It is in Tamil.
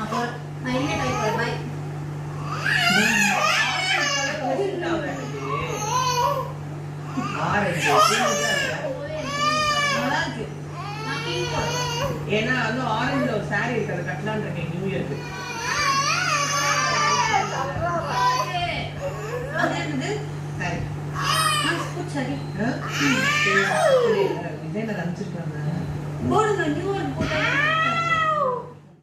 அப்போ நான் என்ன டைப் பை ஏன்னா வந்து ஆரஞ்சுல ஒரு சாரி இருக்கு அதை கட்டலான்னு இருக்கேன் நியூ இயருக்கு. அது என்னது சாரி சரி டிசைனர் அனுப்பிச்சிருக்காங்க போடுங்க நியூ இயர்